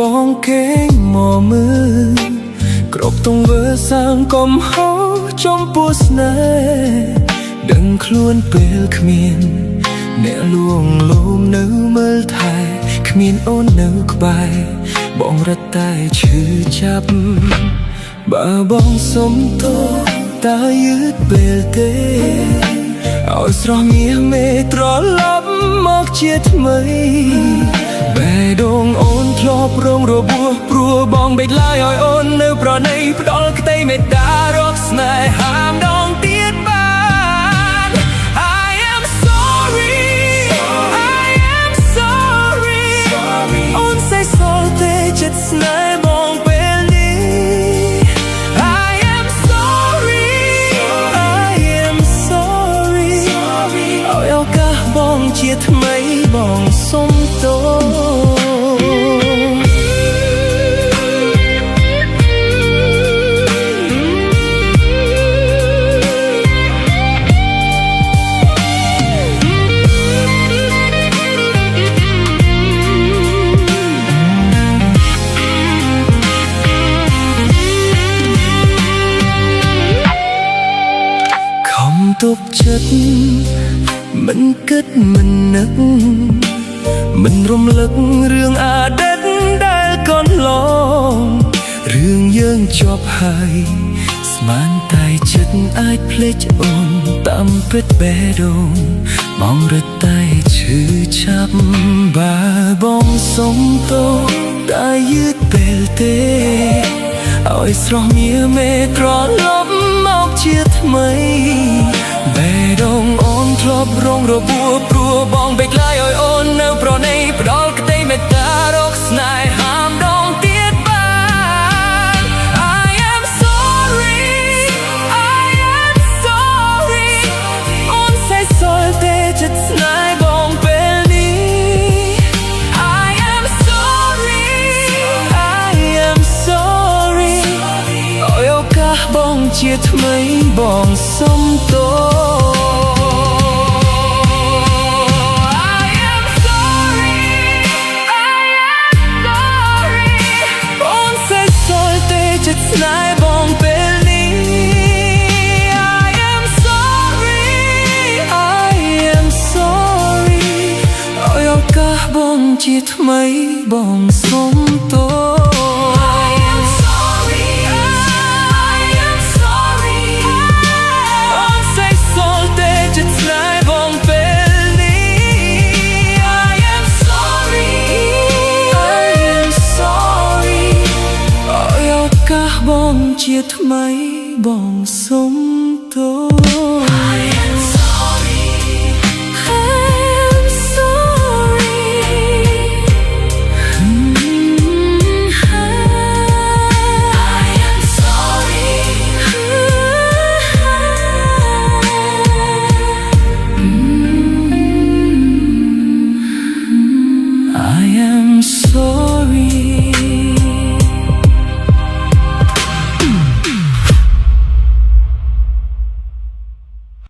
បងគេងមកមើលគ្រប់ទង្វើសាងកំហុសចំពោះស្នេហ៍ដឹងខ្លួនពេលគ្មានអ្នកលួងលោមនៅមើលថែគ្មានអូននៅក្បែរបងរត់តែឈឺចាប់បើបងសុំទោសតើយឺតពេលទេឲ្យស្រស់មាសមេត្រឡប់មកជាថ្មីបេះដូងអូនធ្លាប់រងរបួសព្រោះបងបេកឡាយឲ្យអូននៅប្រណីផ្ដល់ក្តីមេត្តារកស្នេហាម្ដងទៀតបាន I am sorry I am sorry អូនសេះសល់តែចិត្តស្នេហ៍បងពេលនេះ I am sorry I am sorry ឲ្យឱកាសបងជាថ្មីបងសុំទោសទប់ចិត្តមិនគិតមិននឹកមិនរំលឹករឿងអតីតដែលកន្លងរឿងយើងជាប់ហើយស្មានតែចិត្តអាចភ្លេចអូនតាមពិតបេះដូងបងរត់តែឈឺចាប់បើបងសុំទោសតែយឺតពេលទេឲ្យស្រស់មាសមេត្រឡប់មកជាថ្មីបេះដូងអូនធ្លាប់រងរបួសព្រោះបងបេកឡាយឲ្យអូននៅប្រណីផ្ដល់ក្តីមេត្តារកស្នេហាម្ដងទៀតបាន I am sorry I am sorry អូនសេះសល់តែចិត្តស្នេហ៍បងពេលនេះ I am sorry I am sorry ឲ្យឱកាសបងជាថ្មីបងសុំទោសស្នេហ៍បងពេលនេះ I am sorry I am sorry ឲ្យឱកាសបងជាថ្មីបងសុំទោស I am sorry I am sorry អូនសេះសល់តែចិត្តស្នេហ៍បងពេលនេះ I am sorry I am sorry ឲ្យឱកាសបងជាថ្មីបងសុំ